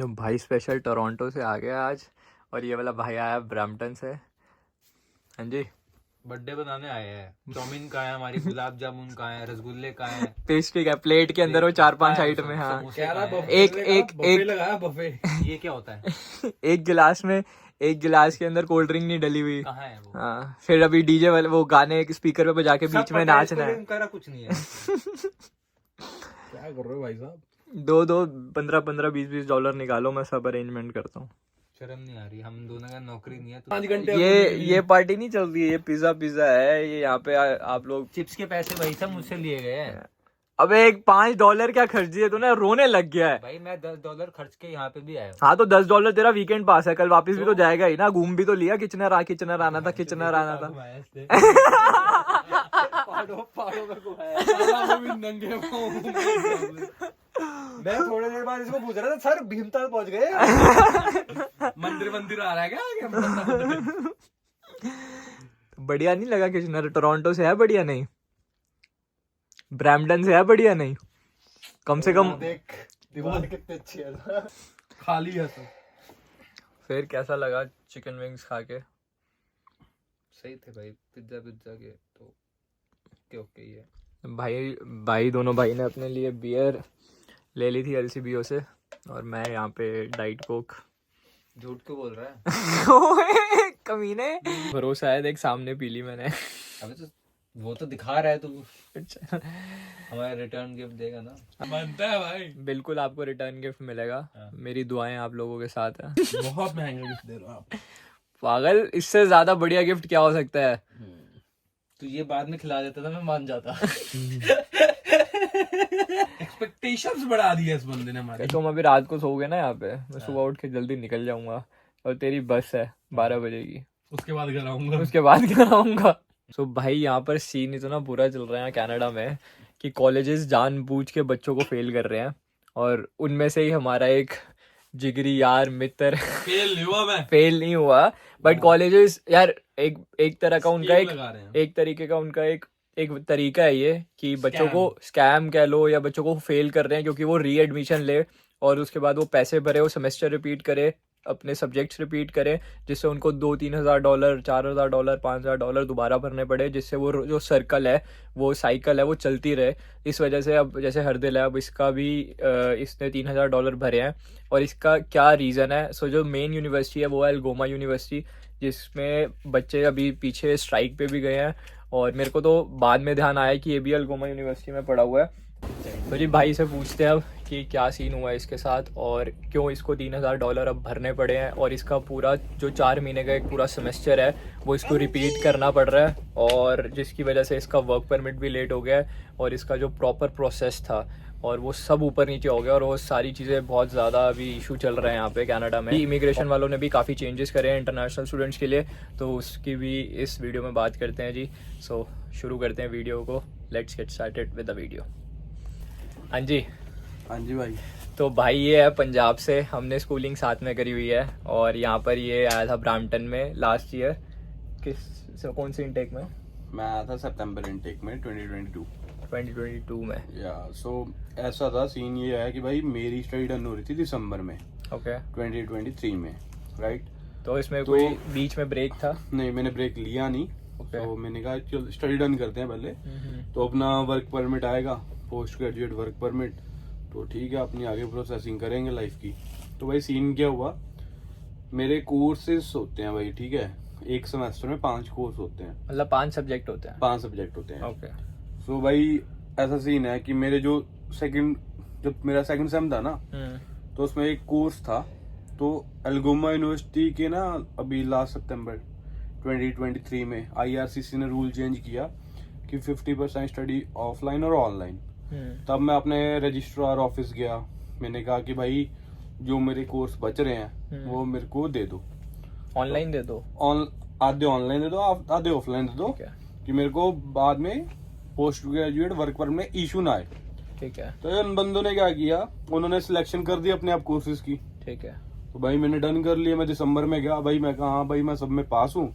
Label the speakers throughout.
Speaker 1: जो भाई special Toronto से आ गया आज, और ये वाला भाई आया ब्रैम्पटन से। हाँ जी,
Speaker 2: बर्थडे बनाने आए हैं। चाउमीन का है, हमारी गुलाब जामुन का है, रसगुल्ले का है,
Speaker 1: पेस्ट्री का प्लेट के अंदर वो 4-5 आइटम है। हाँ,
Speaker 2: समोसे का है।
Speaker 1: एक
Speaker 2: लगाया बफे। ये क्या होता है?
Speaker 1: एक गिलास के अंदर कोल्ड ड्रिंक नहीं डली हुई।
Speaker 2: कहाँ है वो?
Speaker 1: हाँ, फिर अभी डीजे वाले वो गाने स्पीकर पे बजा के बीच में नाचना है।
Speaker 2: करा कुछ नहीं है। क्या कर रहे हो भाई साहब?
Speaker 1: 15-20 डॉलर निकालो, मैं सब अरेंजमेंट करता हूँ।
Speaker 2: शर्म नहीं आ रही? हम दोनों का नौकरी नहीं है। 5 घंटे
Speaker 1: ये पार्टी नहीं चल रही है, ये पिज्जा है ये यहाँ पे। आप लोग
Speaker 2: चिप्स के पैसे भाई साहब मुझसे लिए गए हैं।
Speaker 1: अबे एक $5 क्या खर्च दिए तूने, रोने लग गया है
Speaker 2: भाई मैं $10 खर्च के यहाँ पे भी आया हूँ।
Speaker 1: हाँ तो $10 तेरा वीकेंड पास है, कल वापस भी तो जाएगा ही ना, घूम भी तो लिया। किचनर आना था।
Speaker 2: पहाड़ों में घुमाया। मैं थोड़ी देर बाद इसको पूछ रहा था, सर भीमताल पहुंच गए? मंदिर आ रहा है क्या?
Speaker 1: बढ़िया नहीं लगा किचनर? टोरंटो से है बढ़िया नहीं? ब्रैम्पटन से है बढ़िया नहीं? कम से कम
Speaker 2: देख दीवार कितनी अच्छी है। खाली है तो
Speaker 1: फिर कैसा लगा चिकन विंग्स खा के?
Speaker 2: सही थे भाई। पिज्जा के तो ओके ही है।
Speaker 1: भाई दोनों भाई ने अपने लिए बियर ले ली थी LCBO से, और मैं यहाँ पे डाइट कोक।
Speaker 2: झूठ क्यों बोल रहा है?
Speaker 1: कमीने, भरोसा है, देख सामने पी ली मैंने।
Speaker 2: अबे तो वो तो दिखा रहा है तू। हमारा रिटर्न गिफ्ट देगा ना? मानता है भाई? बिल्कुल आपको रिटर्न गिफ्ट मिलेगा। मेरी दुआएं आप लोगों के साथ है। बहुत महंगा गिफ्ट दे रहा आप।
Speaker 1: पागल, इससे ज्यादा बढ़िया गिफ्ट क्या हो सकता है?
Speaker 2: तो ये बाद में खिला देता था, मैं मान जाता। एक्सपेक्टेशंस बढ़ा दी है इस बंदे ने हमारे।
Speaker 1: तुम अभी रात को सोओगे ना यहाँ पे, मैं सुबह उठ के जल्दी निकल जाऊंगा, और तेरी बस है 12 बजे की।
Speaker 2: उसके बाद घर आऊंगा।
Speaker 1: सो भाई यहाँ पर सीन इतना बुरा चल रहा है कनाडा में कि कॉलेजेस जानबूझ के बच्चों को फेल कर रहे हैं, और उनमें से ही हमारा एक जिगरी यार मित्र फेल नहीं हुआ बट कॉलेजेस यार एक तरह का उनका एक तरीके का उनका एक तरीका है ये कि बच्चों को स्कैम कह लो, या बच्चों को फेल कर रहे हैं क्योंकि वो री एडमिशन ले, और उसके बाद वो पैसे भरे, वो सेमेस्टर रिपीट करे, अपने सब्जेक्ट्स रिपीट करें, जिससे उनको $2-3 हज़ार, $4,000, $5,000 दोबारा भरने पड़े, जिससे वो जो सर्कल है, वो साइकिल है, वो चलती रहे। इस वजह से अब जैसे हरदिल है, अब इसका भी इसने $3,000 भरे हैं, और इसका क्या रीज़न है? सो जो मेन यूनिवर्सिटी है वो है अल्गोमा यूनिवर्सिटी, जिसमें बच्चे अभी पीछे स्ट्राइक पे भी गए हैं, और मेरे को तो बाद में ध्यान आया कि ये भी अल्गोमा यूनिवर्सिटी में पढ़ा हुआ है। तो जी भाई से पूछते हैं अब कि क्या सीन हुआ है इसके साथ, और क्यों इसको $3,000 अब भरने पड़े हैं, और इसका पूरा जो 4 महीने का एक पूरा सेमेस्टर है वो इसको रिपीट करना पड़ रहा है, और जिसकी वजह से इसका वर्क परमिट भी लेट हो गया है, और इसका जो प्रॉपर प्रोसेस था और वो सब ऊपर नीचे हो गया, और वो सारी चीज़ें बहुत ज़्यादा अभी इशू चल रहे हैं यहाँ पे कनाडा में। इमिग्रेशन वालों ने भी काफ़ी चेंजेस करे हैं इंटरनेशनल स्टूडेंट्स के लिए, तो उसकी भी इस वीडियो में बात करते हैं जी। सो शुरू करते हैं वीडियो को, let's get started with the video. हाँ जी
Speaker 3: भाई।
Speaker 1: तो भाई ये है पंजाब से, हमने स्कूलिंग साथ में करी हुई है, और यहाँ पर ये आया था ब्रैम्पटन में लास्ट ईयर। कौन सी इनटेक में?
Speaker 3: मैं आया था सितंबर इनटेक में 2022
Speaker 1: में।
Speaker 3: या सो ऐसा था, सीन ये है कि भाई मेरी स्टडी डन हो रही थी दिसंबर में,
Speaker 1: ओके
Speaker 3: 2023 में, राइट।
Speaker 1: तो इसमें कोई बीच में ब्रेक था?
Speaker 3: नहीं, मैंने ब्रेक लिया नहीं। तो मैंने कहा चल स्टडी डन करते हैं पहले, तो अपना वर्क परमिट आएगा, पोस्ट ग्रेजुएट वर्क परमिट, तो ठीक है अपनी आगे प्रोसेसिंग करेंगे लाइफ की। तो भाई सीन क्या हुआ, मेरे कोर्सेज होते हैं भाई, ठीक है, एक सेमेस्टर में 5 कोर्स होते हैं,
Speaker 1: मतलब 5 सब्जेक्ट होते हैं?
Speaker 3: 5 सब्जेक्ट होते हैं,
Speaker 1: ओके।
Speaker 3: सो भाई ऐसा सीन है कि मेरे जब मेरा सेकंड सेम था ना, तो उसमें एक कोर्स था, तो अल्गोमा यूनिवर्सिटी के ना अभी लास्ट सितंबर 2023 में IRCC ने रूल चेंज किया कि 50% स्टडी ऑफलाइन और ऑनलाइन। तब मैं अपने रजिस्ट्रार ऑफिस गया, मैंने कहा कि भाई जो मेरे कोर्स बच रहे हैं वो मेरे को दे दो,
Speaker 1: ऑनलाइन दे दो,
Speaker 3: आधे ऑनलाइन दे दो, आधे ऑफलाइन दे दो, कि मेरे को बाद में पोस्ट ग्रेजुएट वर्क परमिट में इशू ना आए।
Speaker 1: ठीक है।
Speaker 3: तो इन बंदों ने क्या किया, उन्होंने सिलेक्शन कर दी अपने आप कोर्सेज की।
Speaker 1: ठीक है।
Speaker 3: तो भाई मैंने डन कर लिया, मैं दिसंबर में गया भाई, मैं कहा हाँ भाई मैं सब में पास हूँ,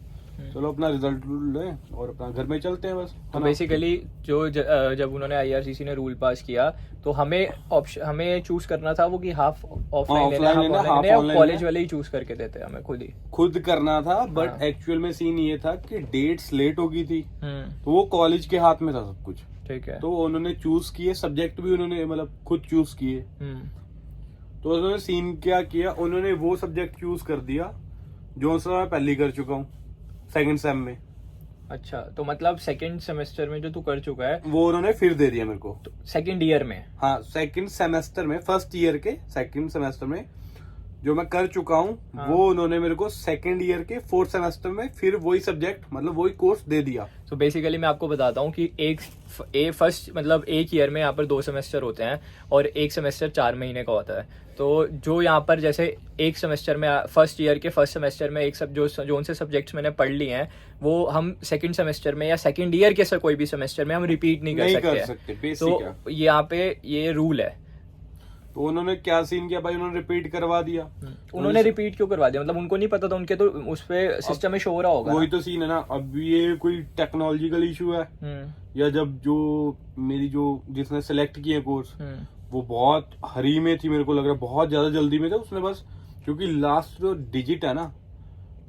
Speaker 3: चलो अपना रिजल्ट लें और अपना घर में चलते हैं बस।
Speaker 1: तो बेसिकली जब उन्होंने IRCC ने रूल पास किया तो हमें चूज करना था वो कि हाफ ऑफलाइन लेना, हाफ ऑनलाइन, कॉलेज वाले ही चूज करके देते हमें खुद
Speaker 3: करना था। बट एक्चुअल में सीन ये था कि डेट्स लेट हो गई थी, तो वो कॉलेज के हाथ में था सब कुछ।
Speaker 1: ठीक है।
Speaker 3: तो उन्होंने चूज किए, सब्जेक्ट भी उन्होंने मतलब खुद चूज किए। तो उन्होंने सीन क्या किया, उन्होंने वो सब्जेक्ट चूज कर दिया जो सा मैं पहले कर चुका हूँ सेकंड सेम में।
Speaker 1: अच्छा, तो मतलब सेकंड सेमेस्टर में जो तू कर चुका है
Speaker 3: वो उन्होंने फिर दे दिया मेरे को
Speaker 1: सेकंड ईयर में।
Speaker 3: हाँ, सेकंड सेमेस्टर में, फर्स्ट ईयर के सेकंड सेमेस्टर में जो मैं कर चुका हूँ,
Speaker 1: हाँ।
Speaker 3: वो उन्होंने मेरे को सेकंड ईयर के फोर्थ सेमेस्टर में फिर वही सब्जेक्ट मतलब वही कोर्स दे दिया।
Speaker 1: तो बेसिकली मैं आपको बताता हूँ कि फर्स्ट मतलब एक ईयर में यहाँ पर 2 सेमेस्टर होते हैं और एक सेमेस्टर 4 महीने का होता है। तो जो यहाँ पर जैसे एक सेमेस्टर में फर्स्ट ईयर के फर्स्ट सेमेस्टर में एक सब जो उनसे सब्जेक्ट्स मैंने पढ़ लिए हैं वो हम सेकंड सेमेस्टर में या सेकंड ईयर के कोई भी सेमेस्टर में हम रिपीट नहीं कर सकते। तो यहाँ पे ये रूल है।
Speaker 3: तो उन्होंने क्या सीन किया भाई, उन्होंने रिपीट करवा दिया।
Speaker 1: उन्होंने रिपीट क्यों करवा दिया? मतलब उनको नहीं पता था, उनके तो उस पे सिस्टम में शो हो रहा होगा।
Speaker 3: वही तो सीन है ना। अब ये कोई टेक्नोलॉजिकल इशू है या जब जो मेरी जो जिसने सेलेक्ट किया कोर्स वो बहुत हरी में थी, मेरे को लग रहा है बहुत ज्यादा जल्दी में था उसने, बस क्योंकि लास्ट जो डिजिट है ना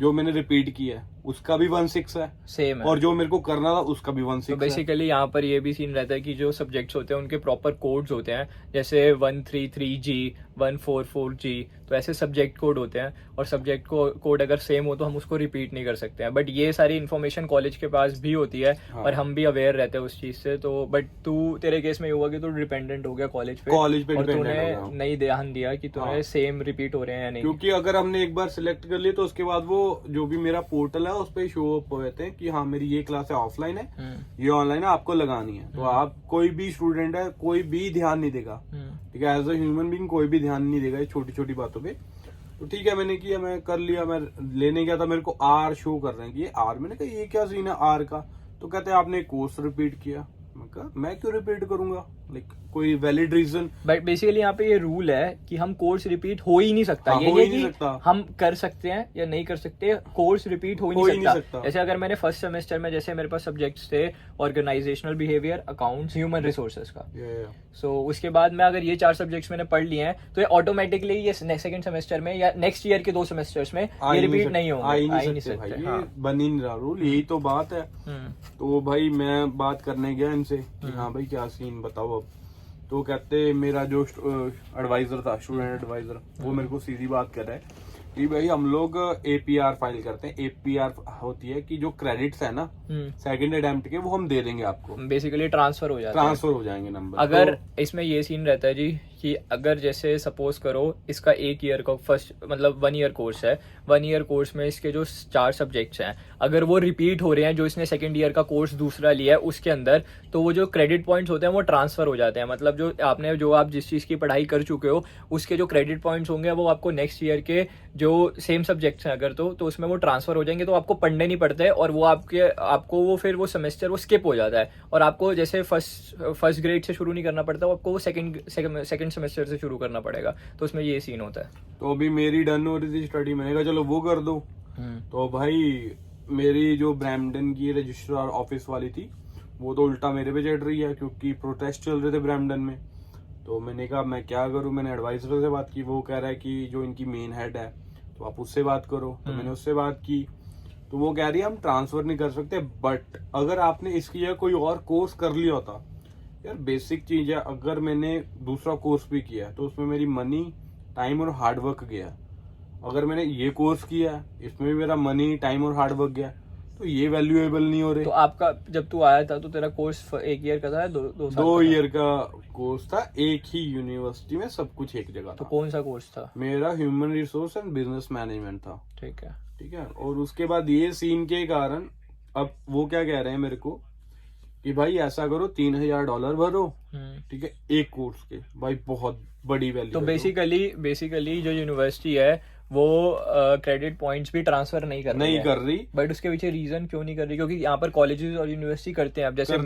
Speaker 3: जो मैंने रिपीट किया है उसका भी 16 है
Speaker 1: सेम है,
Speaker 3: और जो मेरे को करना था उसका भी 16
Speaker 1: तो बेसिकली यहाँ पर ये भी सीन रहता है कि जो सब्जेक्ट्स होते हैं उनके प्रॉपर कोड्स होते हैं, जैसे 133G 144G, तो ऐसे सब्जेक्ट कोड होते हैं और सब्जेक्ट कोड अगर सेम हो तो हम उसको रिपीट नहीं कर सकते हैं। बट ये सारी इन्फॉर्मेशन कॉलेज के पास भी होती है। हाँ। और हम भी अवेयर रहते हैं उस चीज से। तो बट तेरे केस में ये हुआ कि तू डिपेंडेंट हो गया कॉलेज पे और तूने नहीं ध्यान दिया कि तुम्हें सेम रिपीट हो रहे हैं या नहीं।
Speaker 3: क्योंकि अगर हमने एक बार सिलेक्ट कर लिया तो उसके बाद वो जो भी मेरा पोर्टल है उस पर शो अप होते हैं कि हाँ मेरी ये क्लास है ऑफलाइन है, ये ऑनलाइन है, आपको लगानी है। तो आप कोई भी स्टूडेंट है कोई भी ध्यान नहीं देगा, ठीक है, एज अ ह्यूमन बीइंग कोई भी ध्यान नहीं देगा छोटी छोटी बातों पे। तो ठीक है मैंने किया, मैं कर लिया, मैं लेने गया था, मेरे को R शो कर रहे हैं कि ये R। मैंने कहा ये क्या सीन है R का? तो कहते हैं आपने कोर्स रिपीट किया। मैं कहा मैं क्यों रिपीट करूंगा, लाइक कोई वैलिड रीजन?
Speaker 1: बट बेसिकली यहाँ पे ये रूल है कि हम कोर्स रिपीट हो ही नहीं सकता।
Speaker 3: हाँ,
Speaker 1: ये
Speaker 3: हो ही नहीं सकता।
Speaker 1: हम कर सकते हैं या नहीं कर सकते, कोर्स रिपीट हो ही नहीं सकता। जैसे अगर मैंने फर्स्ट सेमेस्टर में जैसे मेरे पास सब्जेक्ट्स थे organisational behaviour, accounts, human resources का, सो उसके बाद में अगर ये 4 सब्जेक्ट्स मैंने पढ़ लिए हैं तो ये ऑटोमेटिकली ये सेकंड सेमेस्टर में या नेक्स्ट ईयर के 2 सेमेस्टर्स में ये रिपीट नहीं होंगे, आ ही नहीं सकते।
Speaker 3: ये बन ही नहीं रहा रूल, यही तो बात है। तो भाई मैं बात करने गया इनसे कि हाँ भाई क्या सीन बताओ अब। तो कहते मेरा जो एडवाइजर था, स्टूडेंट एडवाइजर, वो मेरे को सीधी बात कर रहा है कि भाई हम लोग APR फाइल करते हैं। APR होती है कि जो क्रेडिट्स है ना सेकंड अटेम्प्ट के वो हम दे देंगे आपको,
Speaker 1: बेसिकली ट्रांसफर हो जाएंगे
Speaker 3: नंबर।
Speaker 1: अगर तो इसमें ये सीन रहता है जी कि अगर जैसे सपोज करो इसका 1 ईयर का फर्स्ट मतलब 1 ईयर कोर्स है, 1 ईयर कोर्स में इसके जो 4 सब्जेक्ट्स हैं अगर वो रिपीट हो रहे हैं जो इसने सेकंड ईयर का कोर्स दूसरा लिया है उसके अंदर, तो वो जो क्रेडिट पॉइंट्स होते हैं वो ट्रांसफर हो जाते हैं। मतलब जो आप जिस चीज की पढ़ाई कर चुके हो उसके जो क्रेडिट पॉइंट्स होंगे वो आपको नेक्स्ट ईयर के जो सेम सब्जेक्ट्स हैं अगर तो उसमें वो ट्रांसफर हो जाएंगे, तो आपको पढ़ने नहीं पड़ते और वो आपको वो फिर वो सेमेस्टर वो स्किप हो जाता है और आपको जैसे फर्स्ट ग्रेड से शुरू नहीं करना पड़ता, आपको वो सेकंड सेमेस्टर से शुरू करना पड़ेगा। तो उसमें ये सीन होता है।
Speaker 3: तो अभी मेरी डन हो रही थी स्टडी, मैंने कहा चलो वो कर दो। तो भाई मेरी जो ब्रैम्पटन की रजिस्ट्रार ऑफिस वाली थी वो तो उल्टा मेरे पे चढ़ रही है क्योंकि प्रोटेस्ट चल रहे थे ब्रैम्पटन में। तो मैंने कहा मैं क्या करूं, मैंने एडवाइजर से बात की, वो कह रहा है कि जो इनकी मेन हेड है तो आप उससे बात करो। तो मैंने उससे बात की तो वो कह रही है हम ट्रांसफर नहीं कर सकते, बट अगर आपने इसकी जगह कोई और कोर्स कर लिया होता, यार बेसिक चीज है, अगर मैंने दूसरा कोर्स भी किया तो उसमें मेरी मनी, टाइम और हार्डवर्क गया। अगर मैंने ये कोर्स किया इसमें भी मेरा मनी, टाइम और हार्डवर्क गया, तो ये वैल्यूएबल नहीं हो रहे।
Speaker 1: तो आपका जब तू आया था तो तेरा कोर्स 1 ईयर का था,
Speaker 3: 2 ईयर का कोर्स था, एक ही यूनिवर्सिटी में सब कुछ एक जगह था।
Speaker 1: तो कौन सा कोर्स था?
Speaker 3: मेरा human resource and business management था।
Speaker 1: ठीक है।
Speaker 3: और उसके बाद ये सीन के कारण अब वो क्या कह रहे हैं मेरे को कि भाई ऐसा करो $3000 भरो, ठीक है, एक कोर्स के। भाई बहुत बड़ी वैल्यू।
Speaker 1: तो बेसिकली जो यूनिवर्सिटी है वो क्रेडिट पॉइंट्स भी ट्रांसफर नहीं कर रही। बट उसके पीछे रीजन क्यों नहीं कर रही? क्योंकि यहाँ पर कॉलेजेस और यूनिवर्सिटी करते हैं। अब जैसे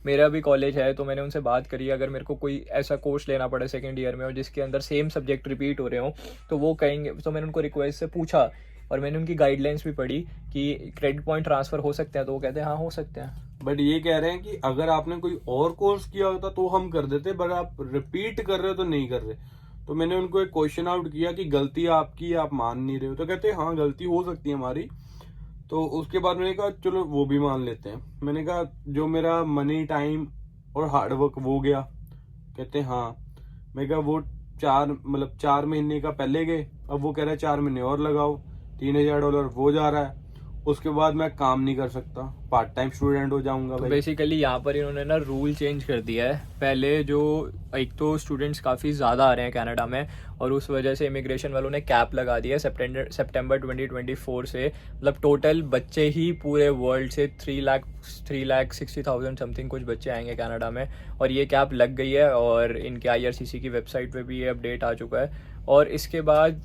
Speaker 1: मेरा भी कॉलेज है तो मैंने उनसे बात करी, अगर मेरे को कोई ऐसा कोर्स लेना पड़े सेकंड ईयर में और जिसके अंदर सेम सब्जेक्ट रिपीट हो रहे हो तो वो कहेंगे, तो मैंने उनको रिक्वेस्ट से पूछा और मैंने उनकी गाइडलाइंस भी पढ़ी कि क्रेडिट पॉइंट ट्रांसफ़र हो सकते हैं, तो वो कहते हैं हाँ हो सकते हैं।
Speaker 3: बट ये कह रहे हैं कि अगर आपने कोई और कोर्स किया होता तो हम कर देते, बट आप रिपीट कर रहे हो तो नहीं कर रहे। तो मैंने उनको एक क्वेश्चन आउट किया कि गलती आपकी, आप मान नहीं रहे हो। तो कहते हैं हाँ गलती हो सकती है हमारी। तो उसके बाद मैंने कहा चलो वो भी मान लेते हैं। मैंने कहा जो मेरा मनी, टाइम और हार्डवर्क वो गया। कहते हैं हाँ। मैं कहा वो 4 महीने का पहले गए, अब वो कह रहा है 4 महीने और लगाओ, $3000 वो जा रहा है। उसके बाद मैं काम नहीं कर सकता, पार्ट टाइम स्टूडेंट हो जाऊंगा।
Speaker 1: तो बेसिकली यहाँ पर इन्होंने ना रूल चेंज कर दिया है। पहले जो एक तो स्टूडेंट्स काफ़ी ज़्यादा आ रहे हैं कनाडा में, और उस वजह से इमिग्रेशन वालों ने कैप लगा दिया है सितंबर 2024 से। मतलब टोटल बच्चे ही पूरे वर्ल्ड से 3,60,000 समथिंग कुछ बच्चे आएंगे कनाडा में, और ये कैप लग गई है। और इनके IRCC की वेबसाइट पे भी ये अपडेट आ चुका है। और इसके बाद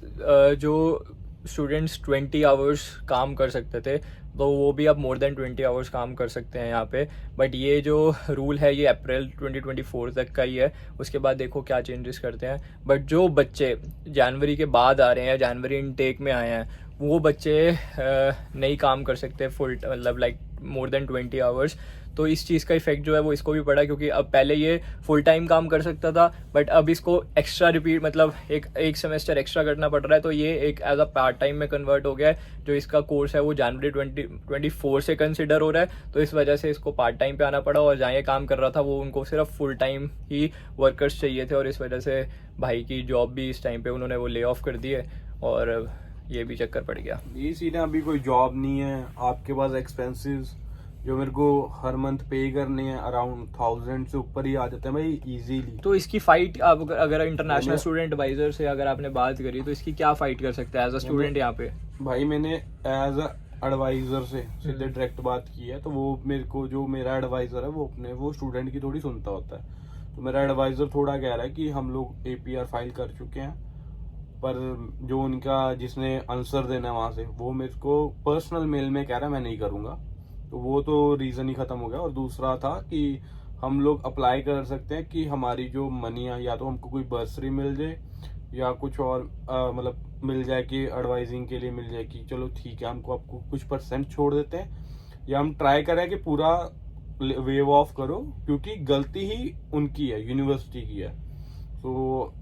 Speaker 1: जो स्टूडेंट्स 20 आवर्स काम कर सकते थे, तो वो भी अब मोर देन 20 आवर्स काम कर सकते हैं यहाँ पे। बट ये जो रूल है ये अप्रैल 2024 तक का ही है, उसके बाद देखो क्या चेंजेस करते हैं। बट जो बच्चे जनवरी के बाद आ रहे हैं, जनवरी इनटेक में आए हैं, वो बच्चे नहीं काम कर सकते फुल, मतलब लाइक मोर देन 20 आवर्स। तो इस चीज़ का इफेक्ट जो है वो इसको भी पड़ा, क्योंकि अब पहले ये फुल टाइम काम कर सकता था, बट अब इसको एक्स्ट्रा रिपीट, मतलब एक सेमेस्टर एक्स्ट्रा करना पड़ रहा है। तो ये एक एज अ पार्ट टाइम में कन्वर्ट हो गया है। जो इसका कोर्स है वो जनवरी 2024 से कंसिडर हो रहा है, तो इस वजह से इसको पार्ट टाइम पे आना पड़ा। और जहाँ ये काम कर रहा था वो उनको सिर्फ फुल टाइम ही वर्कर्स चाहिए थे, और इस वजह से भाई की जॉब भी इस टाइम पे उन्होंने वो ले ऑफ कर दी है, और ये भी चक्कर पड़ गया।
Speaker 3: ये सीधा अभी कोई जॉब नहीं है, आपके पास एक्सपेंसेस जो मेरे को हर मंथ पे करने हैं अराउंड 1000 से ऊपर ही आ जाते हैं भाई इजीली।
Speaker 1: तो इसकी फाइट आप अगर इंटरनेशनल स्टूडेंट एडवाइजर से अगर आपने बात करी, तो इसकी क्या फाइट कर सकते हैं एज अ स्टूडेंट यहाँ पे?
Speaker 3: भाई मैंने एज अ एडवाइजर से सीधे डायरेक्ट बात की है। तो वो मेरे को, जो मेरा एडवाइजर है वो स्टूडेंट की थोड़ी सुनता होता है। तो मेरा एडवाइजर थोड़ा कह रहा है कि हम लोग APR फाइल कर चुके हैं, पर जो उनका जिसने आंसर देना है वहां से, वो मेरे को पर्सनल मेल में कह रहा है मैं नहीं करूंगा। तो वो तो रीजन ही खत्म हो गया। और दूसरा था कि हम लोग अप्लाई कर सकते हैं कि हमारी जो मनी है, या तो हमको कोई बर्सरी मिल जाए या कुछ और मतलब मिल जाए कि एडवाइजिंग के लिए मिल जाए कि चलो ठीक है हमको आपको कुछ % छोड़ देते हैं, या हम ट्राई करें कि पूरा वेव ऑफ करो, क्योंकि गलती ही उनकी है, यूनिवर्सिटी की है। तो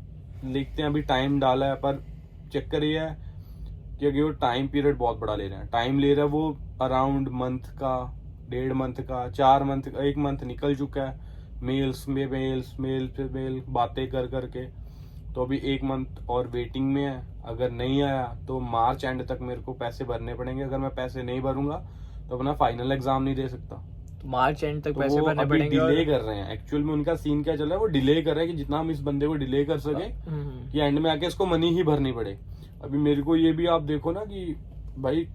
Speaker 3: लिखते हैं, अभी टाइम डाला है, पर चक्कर ये है कि वो टाइम पीरियड बहुत बड़ा ले रहे हैं। टाइम ले रहा है वो अराउंड मंथ का, 1.5 मंथ का, 4 मंथ का, 1 मंथ निकल चुका है मेल पे मेल बातें कर करके। तो अभी 1 मंथ और वेटिंग में है। अगर नहीं आया तो मार्च एंड तक मेरे को पैसे भरने पड़ेंगे। अगर मैं पैसे नहीं भरूंगा तो अपना फाइनल एग्जाम नहीं दे सकता।
Speaker 1: तो मार्च एंड तक पैसे भरने
Speaker 3: पड़ेंगे।
Speaker 1: डिले
Speaker 3: कर रहे हैं एक्चुअल में, उनका सीन क्या चल रहा है, वो डिले कर रहे हैं कि जितना हम इस बंदे को डिले कर सके कि एंड में आके इसको मनी ही भरनी पड़े। अभी मेरे को ये भी आप देखो ना कि भाई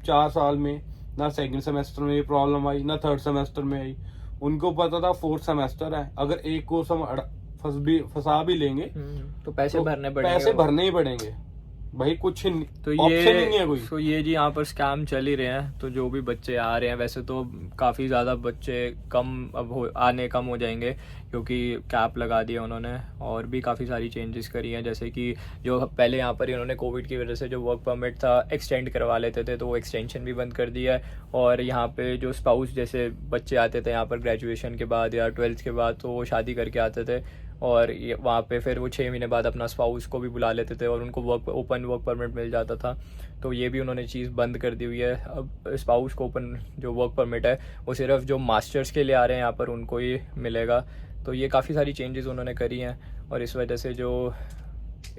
Speaker 3: 4 साल में ना सेकंड सेमेस्टर में ये प्रॉब्लम आई, ना थर्ड सेमेस्टर में आई। उनको पता था 4th सेमेस्टर है, अगर एक कोर्स हम फंसा भी लेंगे
Speaker 1: तो पैसे
Speaker 3: भरने ही पड़ेंगे भाई, कुछ
Speaker 1: तो
Speaker 3: ऑप्शन ही नहीं है कोई।
Speaker 1: तो ये जी यहाँ पर स्कैम चल ही रहे हैं। तो जो भी बच्चे आ रहे हैं, वैसे तो काफ़ी ज़्यादा बच्चे आने कम हो जाएंगे, क्योंकि कैप लगा दिया उन्होंने, और भी काफ़ी सारी चेंजेस करी हैं। जैसे कि जो पहले यहाँ पर इन्होंने कोविड की वजह से जो वर्क परमिट था एक्सटेंड करवा लेते थे, तो वो एक्सटेंशन भी बंद कर दिया है। और यहाँ पे जो स्पाउस जैसे बच्चे आते थे यहाँ पर ग्रेजुएशन के बाद या 12th के बाद, तो वो शादी करके आते थे, और वहाँ पे फिर वो 6 महीने बाद अपना स्पाउस को भी बुला लेते थे और उनको ओपन वर्क परमिट मिल जाता था। तो ये भी उन्होंने चीज़ बंद कर दी हुई है। अब स्पाउस को ओपन जो वर्क परमिट है वो सिर्फ जो मास्टर्स के लिए आ रहे हैं यहाँ पर उनको ही मिलेगा। तो ये काफ़ी सारी चेंजेस उन्होंने करी हैं, और इस वजह से जो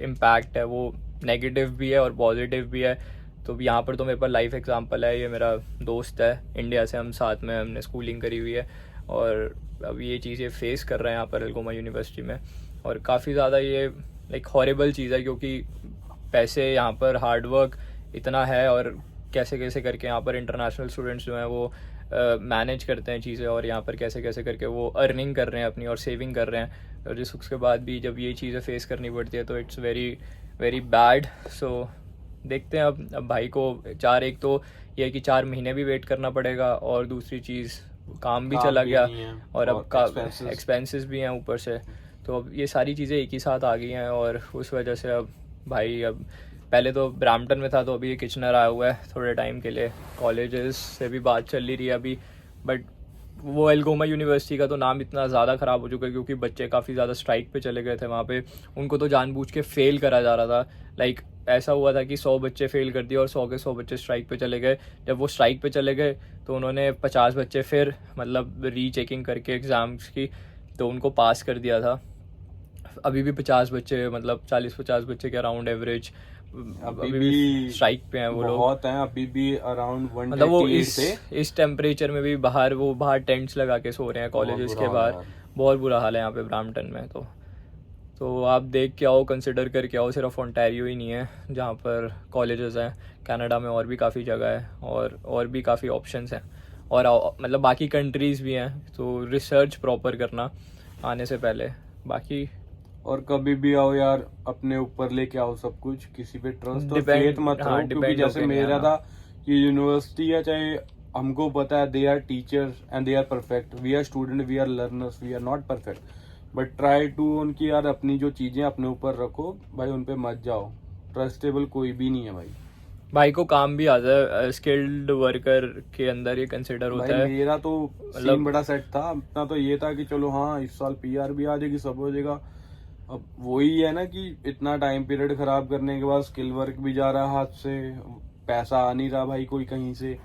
Speaker 1: इम्पैक्ट है वो नेगेटिव भी है और पॉजिटिव भी है। तो यहाँ पर तो मेरे पास लाइफ एग्जांपल है, ये मेरा दोस्त है इंडिया से, हम साथ में हमने स्कूलिंग करी हुई है, और अब ये चीज़ें फेस कर रहे हैं यहाँ पर एल्गोमा यूनिवर्सिटी में। और काफ़ी ज़्यादा ये लाइक हॉरिबल चीज़ है, क्योंकि पैसे यहाँ पर हार्डवर्क इतना है, और कैसे कैसे करके यहाँ पर इंटरनेशनल स्टूडेंट्स जो हैं वो मैनेज करते हैं चीज़ें, और यहाँ पर कैसे कैसे करके वो अर्निंग कर रहे हैं अपनी और सेविंग कर रहे हैं। और जिस उसके बाद भी जब ये चीज़ें फेस करनी पड़ती है तो इट्स वेरी वेरी बैड। सो देखते हैं अब भाई को एक तो ये है कि 4 महीने भी वेट करना पड़ेगा, और दूसरी चीज़ काम भी चला गया, और अब एक्सपेंसेस भी हैं ऊपर से। तो अब ये सारी चीज़ें एक ही साथ आ गई हैं, और उस वजह से अब भाई अब पहले तो ब्रैम्पटन में था, तो अभी ये किचनर आया हुआ है थोड़े टाइम के लिए। कॉलेजेस से भी बात चल ही रही है अभी, बट वो एल्गोमा यूनिवर्सिटी का तो नाम इतना ज़्यादा ख़राब हो चुका है क्योंकि बच्चे काफ़ी ज़्यादा स्ट्राइक पे चले गए थे वहाँ पे। उनको तो जानबूझ के फ़ेल करा जा रहा था। लाइक ऐसा हुआ था कि 100 बच्चे फ़ेल कर दिए और 100 के 100 बच्चे स्ट्राइक पे चले गए। जब वो स्ट्राइक पे चले गए तो उन्होंने 50 बच्चे फिर मतलब रीचेकिंग करके एग्ज़ाम्स की तो उनको पास कर दिया था। अभी भी 50 बच्चे मतलब 40-50 बच्चे के अराउंड एवरेज अभी भी स्ट्राइक पे हैं वो लोग।
Speaker 3: बहुत हैं अभी भी अराउंड 138
Speaker 1: मतलब वो इस टेम्परेचर में भी बाहर टेंट्स लगा के सो रहे हैं कॉलेजेस के बाहर। बहुत बुरा हाल है यहाँ पे ब्रैम्पटन में। तो आप देख के आओ, कंसिडर करके आओ। सिर्फ ओंटारियो ही नहीं है जहाँ पर कॉलेजेस हैं, कनाडा में और भी काफ़ी जगह है और भी काफ़ी ऑप्शंस हैं और मतलब बाकी कंट्रीज़ भी हैं। तो रिसर्च प्रॉपर करना आने से पहले। बाकी
Speaker 3: और कभी भी आओ यार, अपने ऊपर लेके आओ सब कुछ, किसी पे ट्रस्ट और फेथ मत करो। क्योंकि जैसे मेरा था कि यूनिवर्सिटी है, चाहे हमको पता है they are teachers and they are perfect, we are student, we are learners, we are not perfect, but try to उनकी यार अपनी जो चीजें अपने ऊपर रखो भाई, उन पे मत जाओ। ट्रस्टेबल कोई भी नहीं है भाई
Speaker 1: को काम भी आता है, स्किल्ड वर्कर के अंदर ये कंसिडर होता है।
Speaker 3: मेरा तो मतलब बड़ा सेट था अपना, तो ये था कि चलो हाँ इस साल PR भी आ जाएगी, सब हो जाएगा। अब वही है ना कि इतना टाइम पीरियड खराब करने के बाद स्किल वर्क भी जा रहा हाथ से, पैसा आ नहीं रहा भाई कोई कहीं से,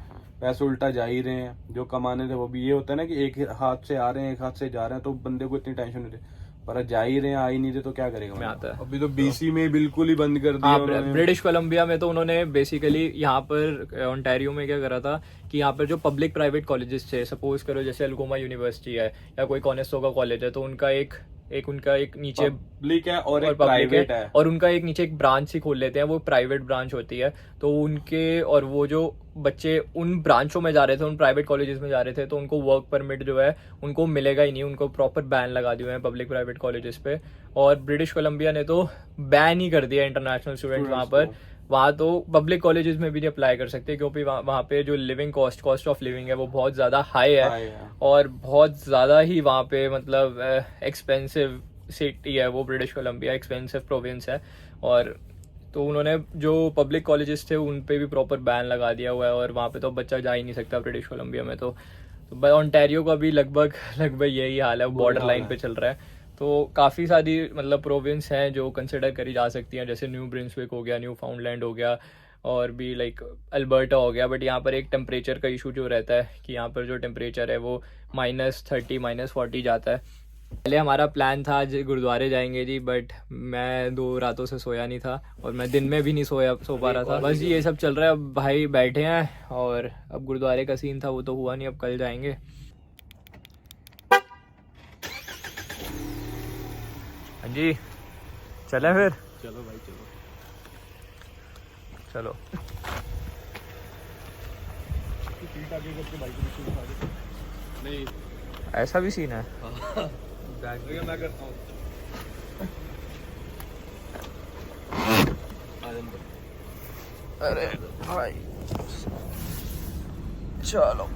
Speaker 3: पैसे उल्टा जा ही रहे हैं। जो कमाने थे वो भी, ये होता है ना कि एक हाथ से आ रहे हैं एक हाथ से जा रहे हैं, तो बंदे को इतनी टेंशन नहीं रहती। पर जा ही रहे हैं, आ ही नहीं रहे तो क्या करेगा।
Speaker 1: आता है
Speaker 3: अभी तो BC में बिल्कुल ही बंद कर दिया।
Speaker 1: ब्रिटिश कोलंबिया में तो उन्होंने बेसिकली यहाँ पर ओंटारियो में क्या करा था कि यहाँ पर जो पब्लिक प्राइवेट कॉलेजेस थे, सपोज करो जैसे एल्गोमा यूनिवर्सिटी है या कोई कॉनेस्टोगा कॉलेज है, तो उनका एक नीचे
Speaker 3: पब्लिक है और एक प्राइवेट है,
Speaker 1: और उनका एक नीचे एक ब्रांच ही खोल लेते हैं, वो प्राइवेट ब्रांच होती है। तो उनके और वो जो बच्चे उन ब्रांचों में जा रहे थे, उन प्राइवेट कॉलेजेस में जा रहे थे, तो उनको वर्क परमिट जो है उनको मिलेगा ही नहीं। उनको प्रॉपर बैन लगा दिए हैं पब्लिक प्राइवेट कॉलेजेस पे। और ब्रिटिश कोलंबिया ने तो बैन ही कर दिया इंटरनेशनल स्टूडेंट्स वहाँ पर। वहाँ तो पब्लिक कॉलेजेस में भी नहीं अप्लाई कर सकते क्योंकि वहाँ पे जो लिविंग कॉस्ट ऑफ लिविंग है वो बहुत ज़्यादा हाई है और बहुत ज़्यादा ही वहाँ पे मतलब एक्सपेंसिव सिटी है वो। ब्रिटिश कोलंबिया एक्सपेंसिव प्रोविंस है। और तो उन्होंने जो पब्लिक कॉलेजेस थे उन पे भी प्रॉपर बैन लगा दिया हुआ है और वहाँ पे तो बच्चा जा ही नहीं सकता ब्रिटिश कोलंबिया में। तो ओंटारियो का भी लगभग यही हाल है, बॉर्डर लाइन पे चल रहा है। तो काफ़ी सारी मतलब प्रोविंस हैं जो कंसिडर करी जा सकती हैं, जैसे न्यू ब्रिंसविक हो गया, न्यू फाउंडलैंड हो गया और भी लाइक अल्बर्टा हो गया। बट यहाँ पर एक टेम्परेचर का इशू जो रहता है कि यहाँ पर जो टेम्परेचर है वो -30 -40 जाता है। पहले हमारा प्लान था आज गुरुद्वारे जाएंगे जी, बट मैं 2 रातों से सोया नहीं था और मैं दिन में भी नहीं सो पा रहा था। बस जी ये सब चल रहा है। अब भाई बैठे हैं और अब गुरुद्वारे का सीन था वो तो हुआ नहीं, अब कल जाएंगे। हाँ जी चलें फिर?
Speaker 3: चलो भाई
Speaker 1: चलो।
Speaker 3: नहीं
Speaker 1: ऐसा भी सीन है?
Speaker 3: मैं करता हूँ।
Speaker 1: अरे भाई चलो।